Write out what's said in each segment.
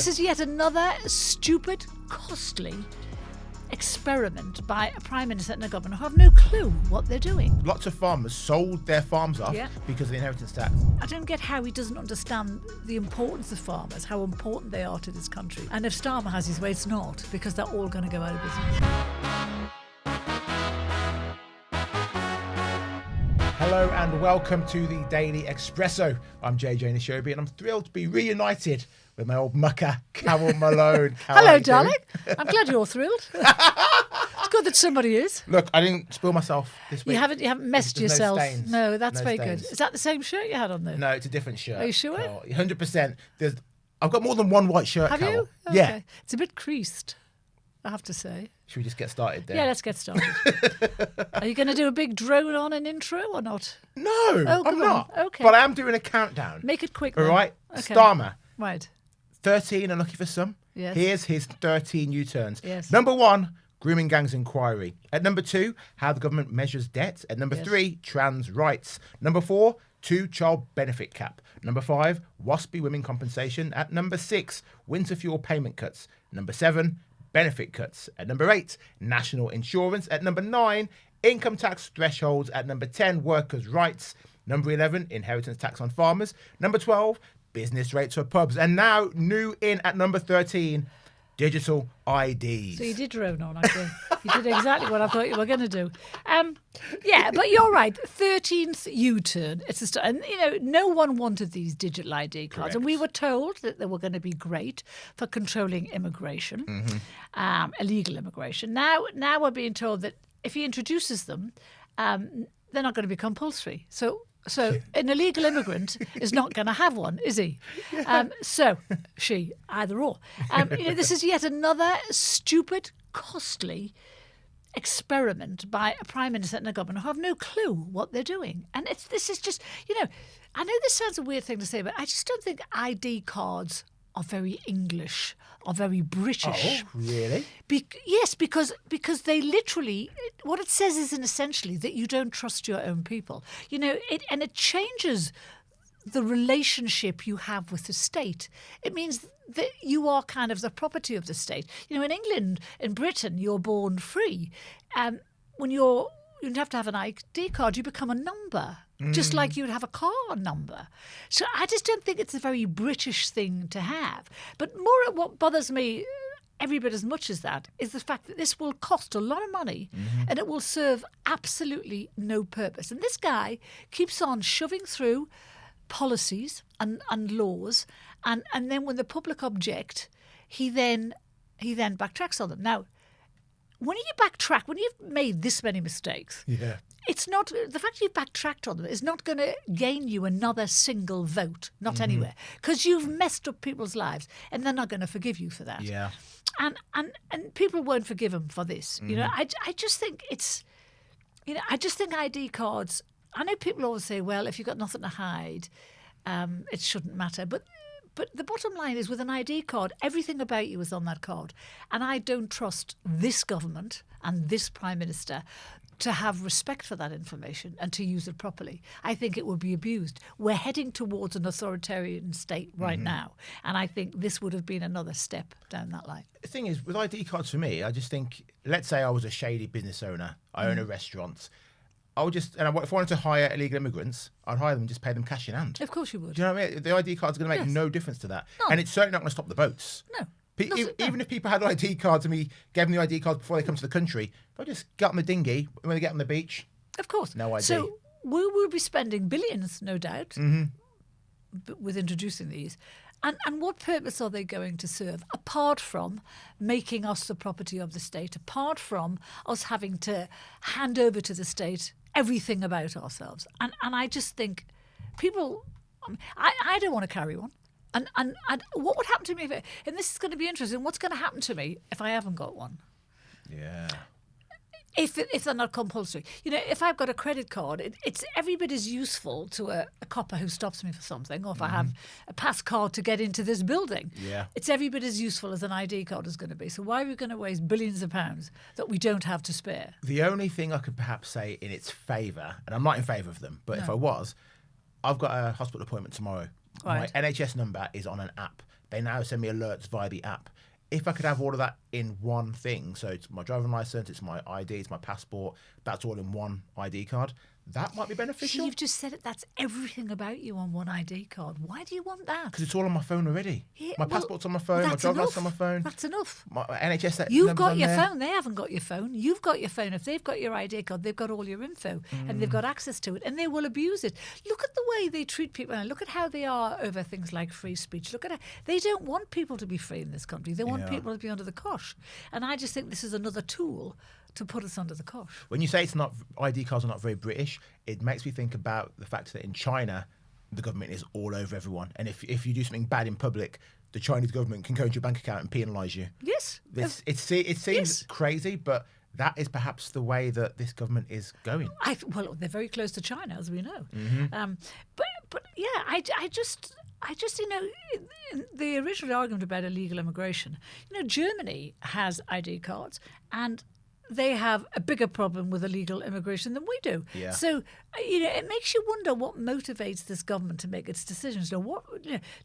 this is yet another stupid, costly experiment by a Prime Minister and a government who have no clue what they're doing. Lots of farmers sold their farms off because of the inheritance tax. I don't get how he doesn't understand the importance of farmers, how important they are to this country. And if Starmer has his way, it's not, because they're all going to go out of business. Hello and welcome to the Daily Expresso. I'm JJ Anisiobi and I'm thrilled to be reunited with my old mucker, Carole Malone. Hello, darling. I'm glad you're thrilled. It's good that somebody is. Look, I didn't spill myself this week. You haven't messed yourself. No stains. No, that's No very stains. good. Is that the same shirt you had on there? No, it's a different shirt. Are you sure? Carole. 100%. I've got more than one white shirt, Have Carole. you? Okay. Yeah. It's a bit creased, I have to say. Should we just get started there? Yeah, let's get started. Are you going to do a big drone on an intro or not? No, I'm not. Okay. But I am doing a countdown. Make it quick All then. right. Okay. Starmer. Right. 13 unlucky for some. Yes. Here's his 13 U-turns. Yes. Number 1, grooming gangs inquiry. At number 2, how the government measures debt. At number 3, trans rights. Number 4, 2 child benefit cap. Number 5, waspy women compensation. At number 6, winter fuel payment cuts. Number 7, benefit cuts. At number 8, national insurance. At number 9, income tax thresholds. At number 10, workers' rights. Number 11, inheritance tax on farmers. Number 12, business rates for pubs. And now, new in at number 13, digital IDs. So you did drone on, actually. You did exactly what I thought you were going to do. Yeah, but you're right. 13th U-turn. It's a and no one wanted these digital ID cards, Correct. and we were told that they were going to be great for controlling immigration, illegal immigration. Now we're being told that if he introduces them, they're not going to be compulsory. So an illegal immigrant is not going to have one, is he? She, either or. This is yet another stupid, costly experiment by a Prime Minister and a government who have no clue what they're doing. And this is just, I know this sounds a weird thing to say, but I just don't think ID cards are very English or very British. Oh, really? Yes, because they literally, what it says is essentially that you don't trust your own people. It changes the relationship you have with the state. It means that you are kind of the property of the state. In England, in Britain, you're born free. When you have to have an ID card, you become a number. Just like you would have a car number. So I just don't think it's a very British thing to have. But more what bothers me every bit as much as that is the fact that this will cost a lot of money and it will serve absolutely no purpose. And this guy keeps on shoving through policies and laws and then when the public object, he then backtracks on them. Now, when you've made this many mistakes, it's not the fact you've backtracked on them is not going to gain you another single vote, not anywhere, because you've messed up people's lives, and they're not going to forgive you for that. Yeah, and people won't forgive him for this. I just think it's, I just think ID cards. I know people always say, well, if you've got nothing to hide, it shouldn't matter, but the bottom line is, with an ID card, everything about you is on that card. And I don't trust this government and this Prime Minister to have respect for that information and to use it properly. I think it would be abused. We're heading towards an authoritarian state right now. And I think this would have been another step down that line. The thing is, with ID cards for me, I just think, let's say I was a shady business owner. I own a restaurant. If I wanted to hire illegal immigrants, I'd hire them and just pay them cash in hand. Of course you would. Do you know what I mean? The ID card's going to make no difference to that. No. And it's certainly not going to stop the boats. No. Even if people had ID cards and we gave them the ID cards before they come to the country, they'll just get on the dinghy when they get on the beach. Of course. No ID. So we will be spending billions, no doubt, with introducing these. And what purpose are they going to serve, apart from making us the property of the state, apart from us having to hand over to the state everything about ourselves? And I just think people, I don't want to carry one. And what would happen to me and this is going to be interesting, what's going to happen to me if I haven't got one? Yeah. If they're not compulsory. If I've got a credit card, it's every bit as useful to a copper who stops me for something, or if I have a pass card to get into this building. Yeah. It's every bit as useful as an ID card is going to be. So why are we going to waste billions of pounds that we don't have to spare? The only thing I could perhaps say in its favour, and I'm not in favour of them, but if I was, I've got a hospital appointment tomorrow. Right. My NHS number is on an app. They now send me alerts via the app. If I could have all of that in one thing, so it's my driving license, it's my ID, it's my passport, that's all in one ID card, that might be beneficial. You've just said it. That's everything about you on one ID card. Why do you want that? Because it's all on my phone already. Yeah, my passport's on my phone, my that's driving license enough. on my phone. That's enough. My NHS You've got on your there. phone. They haven't got your phone. You've got your phone. If they've got your ID card, they've got all your info and they've got access to it and they will abuse it. Look at the way they treat people and look at how they are over things like free speech. Look at how they don't want people to be free in this country. They want people to be under the cosh. And I just think this is another tool to put us under the cosh. When you say it's not ID cards are not very British, it makes me think about the fact that in China, the government is all over everyone. And if you do something bad in public, the Chinese government can go into your bank account and penalise you. Yes. It seems crazy, but that is perhaps the way that this government is going. Well, they're very close to China, as we know. But yeah, I just in the original argument about illegal immigration, Germany has ID cards and they have a bigger problem with illegal immigration than we do. Yeah. So, it makes you wonder what motivates this government to make its decisions. What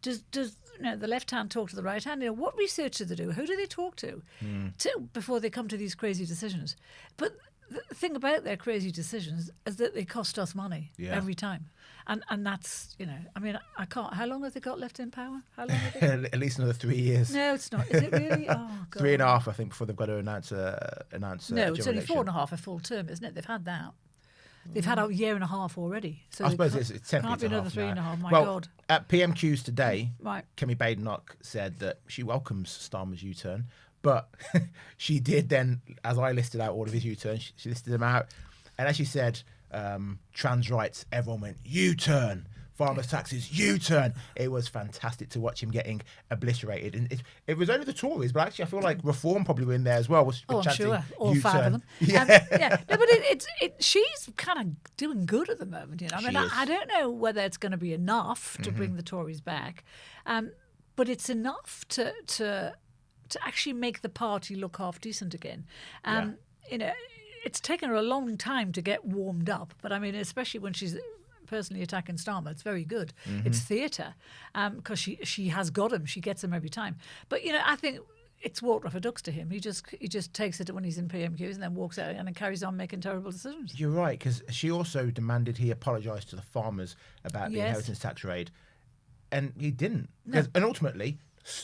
does the left hand talk to the right hand? What research do they do? Who do they talk to before they come to these crazy decisions? But the thing about their crazy decisions is that they cost us money every time. And that's, I can't. How long have they got left in power? How long have they got? At least another 3 years. No, it's not. Is it really? Oh, God. 3.5, I think, before they've got to announce No, it's only 4.5 a full term, isn't it? They've had that. They've had a year and a half already. So I suppose it's technically can't be another 3.5. My well, God. At PMQs today, Right. Kemi Badenoch said that she welcomes Starmer's U-turn, but she did then, as I listed out all of his U-turns, she listed them out, and as she said, trans rights, everyone went U-turn. Farmers' taxes, U-turn. It was fantastic to watch him getting obliterated. And it was only the Tories, but actually I feel like Reform probably were in there as well. I'm sure. All U-turn. 5 of them. Yeah. No, but she's kind of doing good at the moment. I don't know whether it's going to be enough to bring the Tories back, but it's enough to actually make the party look half decent again. It's taken her a long time to get warmed up, but especially when she's personally attacking Starmer, it's very good. It's theatre because she has got him. She gets him every time. But I think it's water off a duck's to him. He just takes it when he's in PMQs and then walks out and then carries on making terrible decisions. You're right, because she also demanded he apologise to the farmers about the inheritance tax raid, and he didn't. No. And ultimately,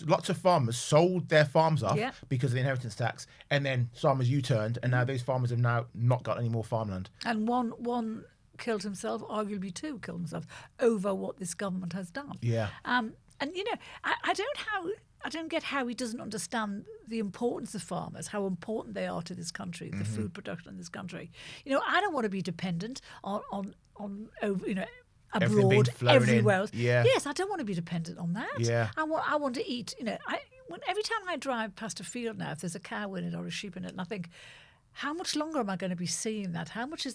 lots of farmers sold their farms off because of the inheritance tax, and then Starmer's U-turned, and now those farmers have now not got any more farmland. And one killed himself, arguably 2 killed themselves over what this government has done. Yeah. And I don't get how he doesn't understand the importance of farmers, how important they are to this country, the food production in this country. I don't want to be dependent on abroad, everywhere else. Yeah. Yes, I don't want to be dependent on that. Yeah. I want to eat. Every time I drive past a field now, if there's a cow in it or a sheep in it, and I think, how much longer am I going to be seeing that? How much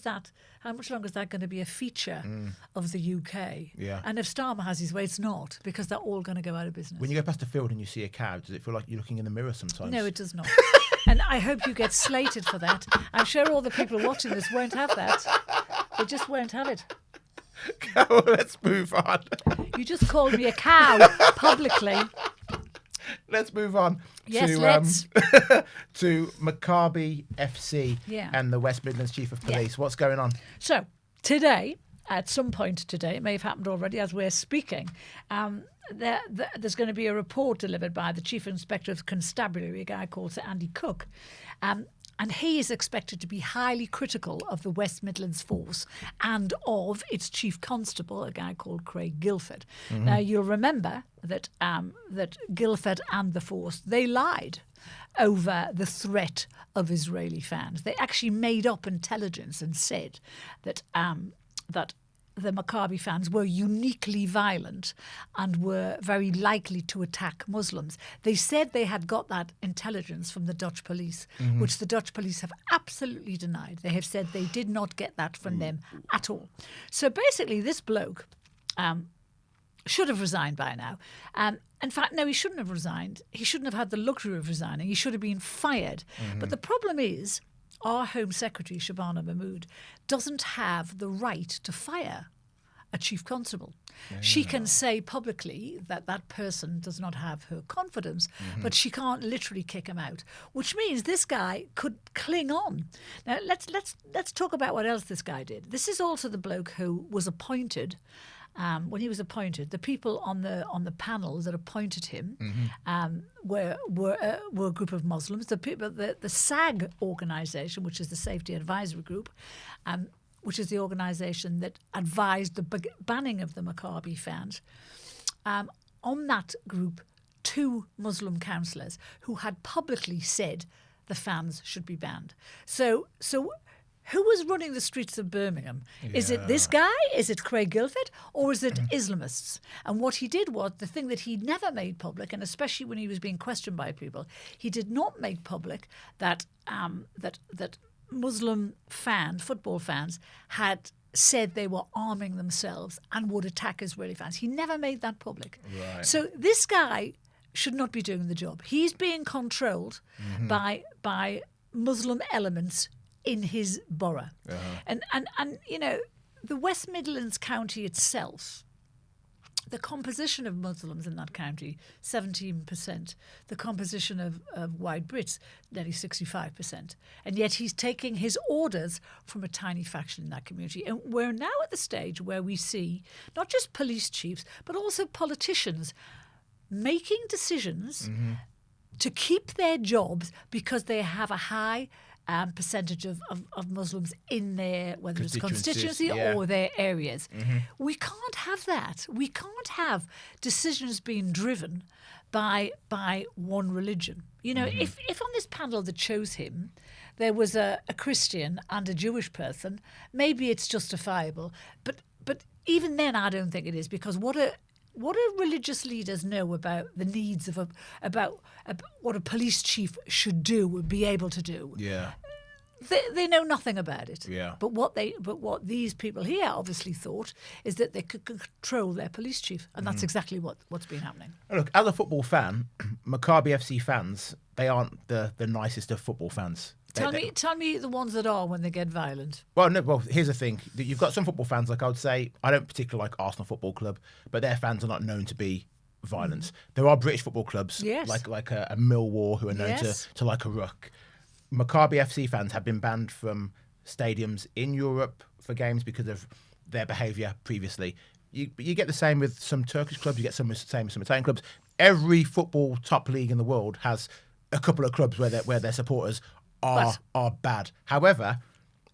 longer is that going to be a feature of the UK? Yeah. And if Starmer has his way, it's not, because they're all going to go out of business. When you go past a field and you see a cow, does it feel like you're looking in the mirror sometimes? No, it does not. And I hope you get slated for that. I'm sure all the people watching this won't have that. They just won't have it. Let's move on. You just called me a cow publicly. Let's move on let's. to Maccabi FC and the West Midlands Chief of Police. What's going on? So today, at some point today, it may have happened already as we're speaking, there's going to be a report delivered by the Chief Inspector of Constabulary, a guy called Sir Andy Cook. And he is expected to be highly critical of the West Midlands Force and of its Chief Constable, a guy called Craig Guilford. Now, you'll remember that Guilford and the force, they lied over the threat of Israeli fans. They actually made up intelligence and said that the Maccabi fans were uniquely violent and were very likely to attack Muslims. They said they had got that intelligence from the Dutch police, which the Dutch police have absolutely denied. They have said they did not get that from them at all. So basically, this bloke should have resigned by now. In fact, no, he shouldn't have resigned. He shouldn't have had the luxury of resigning. He should have been fired. But the problem is, our Home Secretary, Shabana Mahmood, doesn't have the right to fire a chief constable. She can say publicly that that person does not have her confidence, but she can't literally kick him out, which means this guy could cling on. Now let's talk about what else this guy did. This is also the bloke who was appointed. When he was appointed, the people on the panel that appointed him were a group of Muslims. The SAG organisation, which is the Safety Advisory Group, which is the organisation that advised the banning of the Maccabi fans. On that group, 2 Muslim councillors who had publicly said the fans should be banned. So who was running the streets of Birmingham? Is it this guy? Is it Craig Guilford? Or is it Islamists? And what he did was, the thing that he never made public, and especially when he was being questioned by people, he did not make public that Muslim football fans, had said they were arming themselves and would attack Israeli fans. He never made that public. Right. So this guy should not be doing the job. He's being controlled by Muslim elements in his borough. And you know, the West Midlands county itself, the composition of Muslims in that county, 17%. The composition of white Brits, nearly 65%. And yet he's taking his orders from a tiny faction in that community. And we're now at the stage where we see not just police chiefs, but also politicians making decisions to keep their jobs because they have a high percentage of Muslims in their, whether it's constituency or their areas. We can't have that. We can't have decisions being driven by one religion. You know, if on this panel that chose him there was a Christian and a Jewish person, maybe it's justifiable. But even then, I don't think it is, because what do religious leaders know about the needs of about what a police chief should do, would be able to do? Yeah. They know nothing about it. Yeah. But what these people here obviously thought is that they could control their police chief, and that's exactly what's been happening. Look, as a football fan, Maccabi FC fans, they aren't the nicest of football fans. Tell me the ones that are when they get violent. Well, no. Well, here's the thing: you've got some football fans. Like I would say, I don't particularly like Arsenal Football Club, but their fans are not known to be violent. There are British football clubs, like a Millwall, who are known to like a ruck. Maccabi FC fans have been banned from stadiums in Europe for games because of their behaviour previously. You get the same with some Turkish clubs. You get the same with some Italian clubs. Every football top league in the world has a couple of clubs where their supporters are bad. However,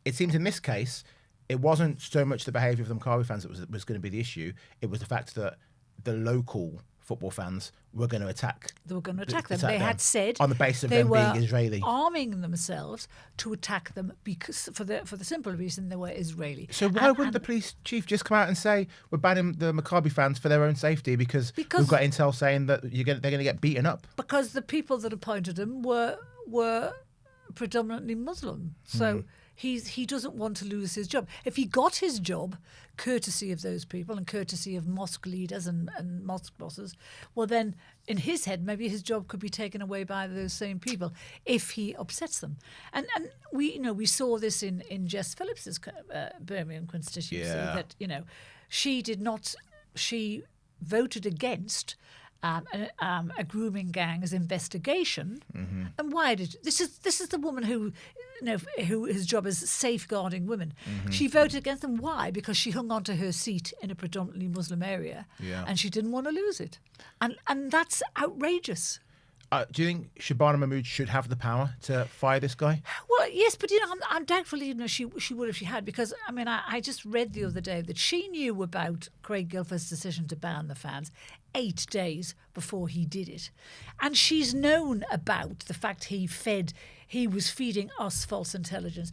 it seems in this case, it wasn't so much the behaviour of the Maccabi fans that was going to be the issue. It was the fact that the local football fans were going to attack. They were going to attack them. They had said on the basis of them being Israeli, arming themselves to attack them because for the simple reason they were Israeli. So why wouldn't the police chief just come out and say we're banning the Maccabi fans for their own safety because we've got intel saying that they're going to get beaten up? Because the people that appointed him were predominantly Muslim. So he doesn't want to lose his job. If he got his job, courtesy of those people and courtesy of mosque leaders and mosque bosses, well then, in his head, maybe his job could be taken away by those same people if he upsets them. And we saw this in Jess Phillips's Birmingham constituency that she voted against a grooming gang's investigation. And why did this is the woman who his job is safeguarding women. She voted against them. Why? Because she hung on to her seat in a predominantly Muslim area, and she didn't want to lose it. And that's outrageous. Do you think Shabana Mahmood should have the power to fire this guy? Well, yes, but I'm doubtful she would if she had, because I just read the other day that she knew about Craig Guilford's decision to ban the fans 8 days before he did it, and she's known about the fact he was feeding us false intelligence.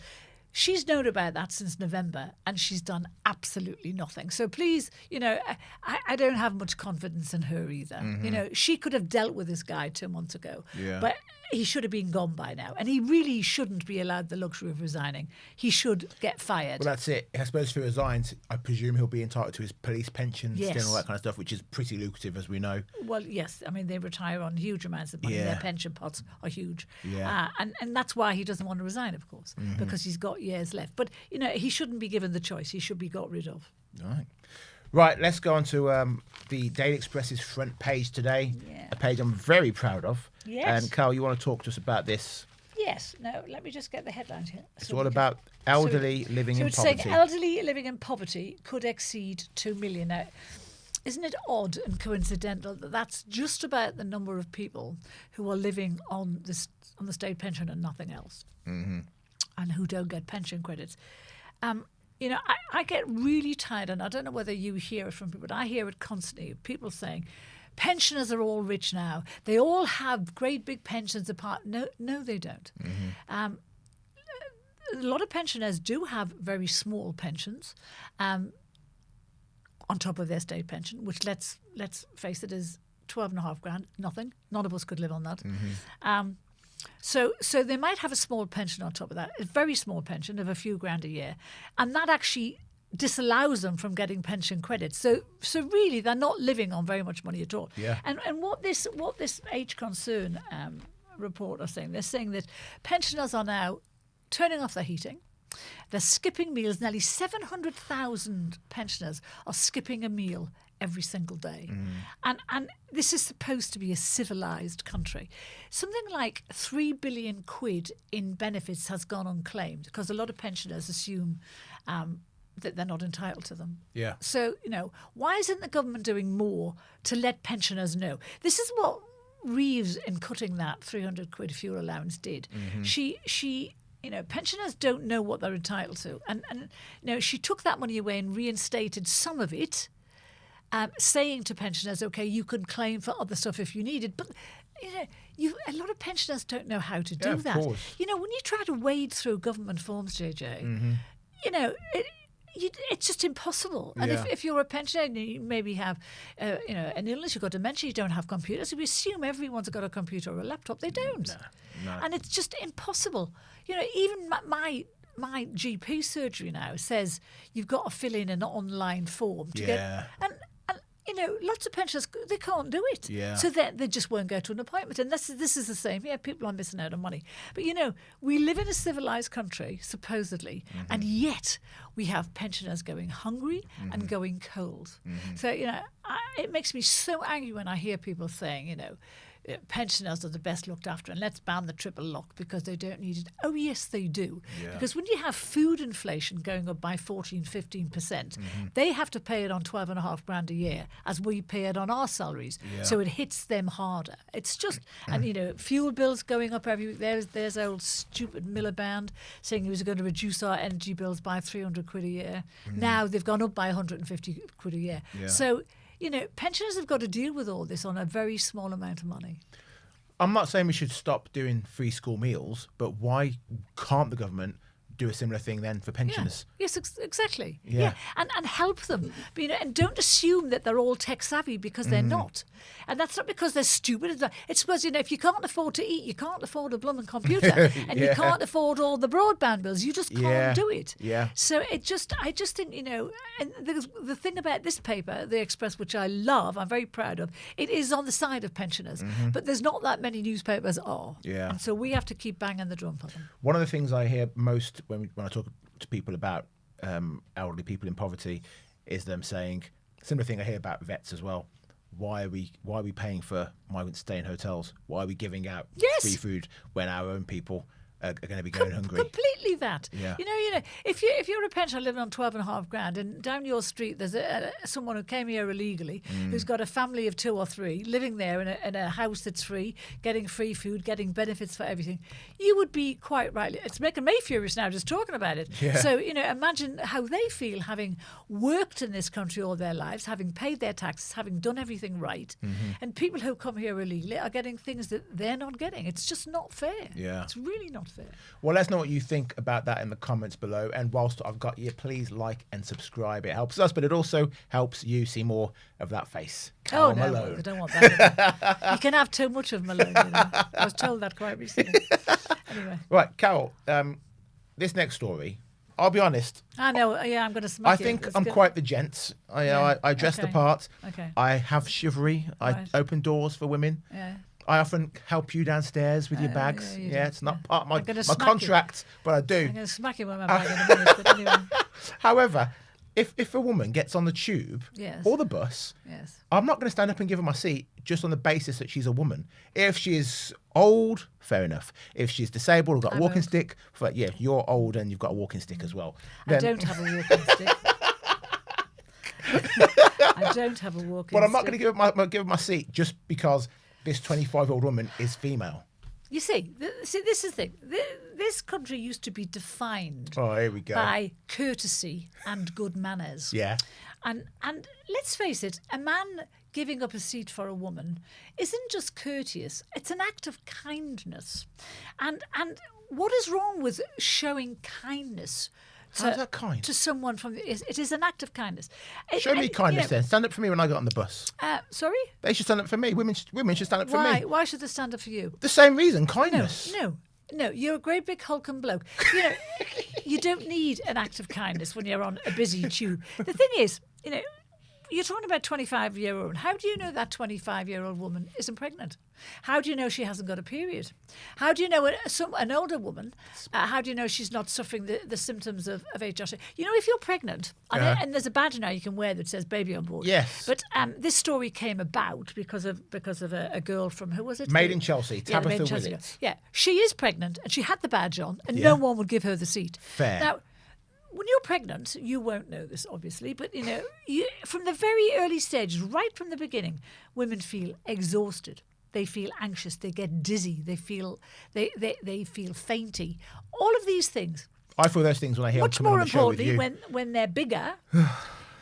She's known about that since November, and she's done absolutely nothing. So please, I don't have much confidence in her either. She could have dealt with this guy 2 months ago, but he should have been gone by now. And he really shouldn't be allowed the luxury of resigning. He should get fired. Well, that's it. I suppose if he resigns, I presume he'll be entitled to his police pensions and all that kind of stuff, which is pretty lucrative, as we know. Well, yes. They retire on huge amounts of money. Their pension pots are huge. Yeah. And that's why he doesn't want to resign, of course, because he's got years left. But, he shouldn't be given the choice. He should be got rid of. Right, let's go on to the Daily Express's front page today. Yeah. A page I'm very proud of. Yes. And Carole, you want to talk to us about this? Yes. No, let me just get the headline here. It's all about elderly living in it's poverty. saying elderly living in poverty could exceed 2 million. Now, isn't it odd and coincidental that that's just about the number of people who are living on the state pension and nothing else, and who don't get pension credits? I get really tired, and I don't know whether you hear it from people, but I hear it constantly. People saying, pensioners are all rich now. They all have great big pensions apart. No, they don't. A lot of pensioners do have very small pensions on top of their state pension, which let's face it is 12.5 grand, nothing. None of us could live on that. So they might have a small pension on top of that, a very small pension of a few grand a year, and that actually disallows them from getting pension credits. So really, they're not living on very much money at all. Yeah. And what this Age Concern report are saying, they're saying that pensioners are now turning off their heating. They're skipping meals. Nearly 700,000 pensioners are skipping a meal every single day. And this is supposed to be a civilised country. Something like 3 billion quid in benefits has gone unclaimed because a lot of pensioners assume that they're not entitled to them. Yeah. So, why isn't the government doing more to let pensioners know? This is what Reeves, in cutting that 300 quid fuel allowance, did. She pensioners don't know what they're entitled to. And she took that money away and reinstated some of it, saying to pensioners, OK, you can claim for other stuff if you need it. But, a lot of pensioners don't know how to do that. Course. When you try to wade through government forms, JJ, it's just impossible. And if you're a pensioner and you maybe have an illness, you've got dementia, you don't have computers, we assume everyone's got a computer or a laptop. They don't. No. And it's just impossible. Even my GP surgery now says you've got to fill in an online form to get. And lots of pensioners, they can't do it. Yeah. So they just won't go to an appointment. And this is the same. Yeah, people are missing out on money. But, we live in a civilised country, supposedly, and yet we have pensioners going hungry and going cold. So, it makes me so angry when I hear people saying, pensioners are the best looked after and let's ban the triple lock because they don't need it. Oh, yes, they do. Yeah. Because when you have food inflation going up by 14-15%, they have to pay it on 12.5 grand a year as we pay it on our salaries. Yeah. So it hits them harder. It's just, and fuel bills going up every week. There's old stupid Miliband saying he was going to reduce our energy bills by 300 quid a year. Now they've gone up by 150 quid a year. Yeah. So, pensioners have got to deal with all this on a very small amount of money. I'm not saying we should stop doing free school meals, but why can't the government do a similar thing then for pensioners? Yeah. Yes, exactly. Yeah. And help them. But, and don't assume that they're all tech savvy because they're not. And that's not because they're stupid. It's because, if you can't afford to eat, you can't afford a blooming computer, and you can't afford all the broadband bills. You just can't do it. Yeah. So I just think, and the thing about this paper, The Express, which I love, I'm very proud of, it is on the side of pensioners. But there's not that many newspapers are. Yeah. And so we have to keep banging the drum for them. One of the things I hear most when I talk to people about elderly people in poverty is them saying, similar thing I hear about vets as well. Why are we paying for migrants to stay in hotels? Why are we giving out free food when our own people are going to be going hungry? Completely that. Yeah. If you're a pensioner living on 12.5 grand and down your street there's someone who came here illegally who's got a family of 2 or 3 living there in a house that's free, getting free food, getting benefits for everything, you would be quite right. It's making me furious now just talking about it. Yeah. So, imagine how they feel having worked in this country all their lives, having paid their taxes, having done everything right, and people who come here illegally are getting things that they're not getting. It's just not fair. Yeah. It's really not fair. Well, let us know what you think about that in the comments below. And whilst I've got you, please like and subscribe. It helps us, but it also helps you see more of that face. Carole Malone. I don't want that. You can have too much of Malone. I was told that quite recently. Anyway. Right, Carole, this next story, I'll be honest. I know, yeah, I'm going to smack I think I'm quite the gent. I dress the part. Okay. I have chivalry. I open doors for women. Yeah. I often help you downstairs with your bags. Yeah, it's not part of my smack contract, but I do. I'm going to smack you with my bag in a minute, but anyway. However, if a woman gets on the tube Yes. or the bus, Yes. I'm not going to stand up and give her my seat just on the basis that she's a woman. If she's old, fair enough. If she's disabled or got a I'm walking old. stick, yeah, you're old and you've got a walking stick as well. I don't have a walking stick. I don't have a walking stick. But I'm not going to give her my seat just because this 25-year-old woman is female. You see, this is the thing. This country used to be defined Oh, here we go. by courtesy and good manners. Yeah. And let's face it, a man giving up a seat for a woman isn't just courteous, it's an act of kindness. And what is wrong with showing kindness How's that kind? to someone from it is an act of kindness. Show me kindness then. Stand up for me when I get on the bus. Sorry? They should stand up for me. Women should stand up for me. Why should they stand up for you? The same reason, kindness. No, you're a great big hulking bloke. You know, you don't need an act of kindness when you're on a busy tube. The thing is, you know, you're talking about 25-year-old. How do you know that 25-year-old woman isn't pregnant? How do you know she hasn't got a period? How do you know an older woman, how do you know she's not suffering the symptoms of HRT? You know, if you're pregnant, and there's a badge now you can wear that says baby on board. Yes. But this story came about because of a girl from, who was it? Made in Chelsea, Yeah, Tabitha Made in Chelsea. Willett. Yeah, she is pregnant and she had the badge on and Yeah. no one would give her the seat. Fair. Now, when you're pregnant, you won't know this, obviously, but, you know, from the very early stages, right from the beginning, women feel exhausted. They feel anxious. They get dizzy. They feel fainty. All of these things. I feel those things when I hear Much them coming more on the show with importantly, you. when they're bigger,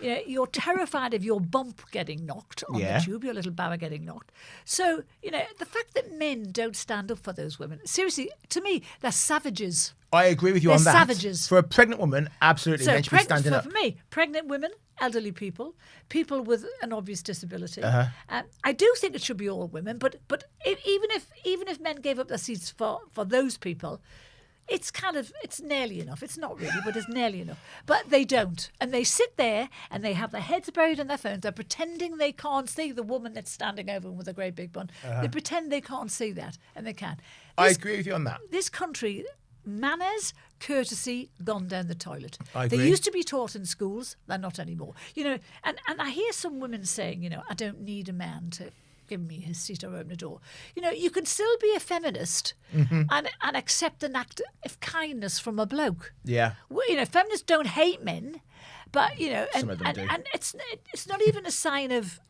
you know, you're terrified of your bump getting knocked on Yeah. the tube, your little bower getting knocked. So, you know, the fact that men don't stand up for those women, seriously, to me, they're savages. I agree with you They're on that. savages. For a pregnant woman, absolutely, So they should be standing up. for me, pregnant women, elderly people with an obvious disability. I do think it should be all women, but even if men gave up their seats for those people, it's nearly enough. It's not really, but it's nearly enough. But they don't, and they sit there and they have their heads buried in their phones. They're pretending they can't see the woman that's standing over them with a great big bun. They pretend they can't see that, and they can. I agree with you on that. This country, manners, courtesy, gone down the toilet. I agree. They used to be taught in schools, they're not anymore. You know, and I hear some women saying, you know, I don't need a man to give me his seat or open the door. You know, you can still be a feminist and accept an act of kindness from a bloke. Yeah. Well, you know, feminists don't hate men, but, you know, Some of them do. and it's not even a sign of.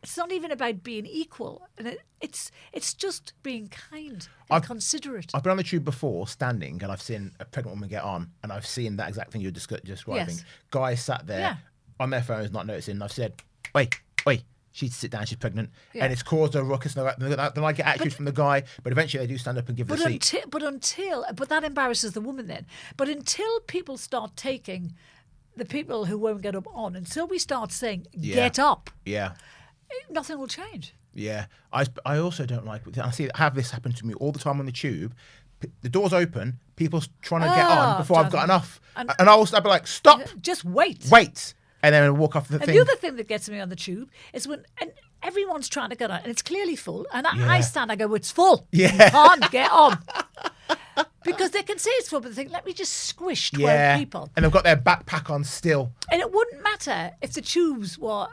It's not even about being equal, and it's just being kind and considerate. I've been on the tube before, standing, and I've seen a pregnant woman get on, and I've seen that exact thing you're describing. Yes. Guys sat there Yeah. on their phones, not noticing. And I've said, "Oi, she needs to sit down. She's pregnant," Yeah. and it's caused a ruckus. And then I get attitude from the guy, but eventually they do stand up and give the seat. But that embarrasses the woman then. But until people start taking the people who won't get up on, until we start saying get up, Yeah. nothing will change. Yeah, I also don't like. I have this happen to me all the time on the tube. The door's open, people trying to get on before I've got enough, and I'll be like, "Stop! Just wait." And then walk off the And thing. the other thing that gets me on the tube is when everyone's trying to get on, and it's clearly full, and I stand, I go, "It's full. Yeah. You can't get on." Because they can say it's full, but they think, let me just squish 12 people. And they've got their backpack on still. And it wouldn't matter if the tubes were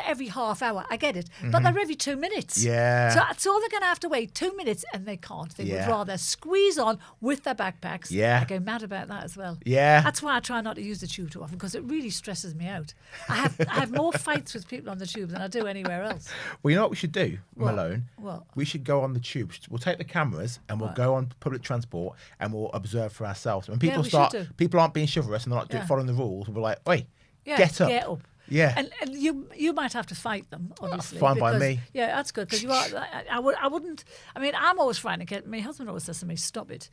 every half hour. I get it, but they're every 2 minutes. Yeah. So they're going to have to wait 2 minutes, and they can't. They Yeah. would rather squeeze on with their backpacks. Yeah. I go mad about that as well. Yeah. That's why I try not to use the tube too often, because it really stresses me out. I have more fights with people on the tube than I do anywhere else. Well, you know what we should do, Malone? What? We should go on the tube. We'll take the cameras and we'll go on public transport and we'll observe for ourselves. When people we should do. people aren't being chivalrous and they're not Yeah. following the rules, we're like, "Oi, Yeah, get up." Get up. Yeah. And you might have to fight them, obviously. Fine by because- me. Yeah, that's good, because you are. I wouldn't. I mean, I'm always trying to get. My husband always says to me, "Stop it,"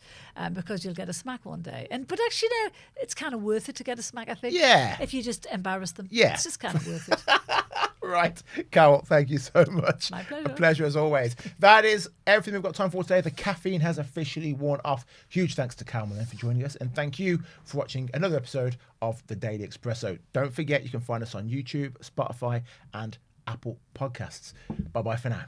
because you'll get a smack one day. But actually, you know, it's kind of worth it to get a smack. I think. Yeah. If you just embarrass them. Yeah. It's just kind of worth it. Right. Carole, thank you so much. My pleasure. A pleasure as always. That is everything we've got time for today. The caffeine has officially worn off. Huge thanks to Carole Malone for joining us. And thank you for watching another episode of the Daily Expresso. Don't forget, you can find us on YouTube, Spotify, and Apple Podcasts. Bye-bye for now.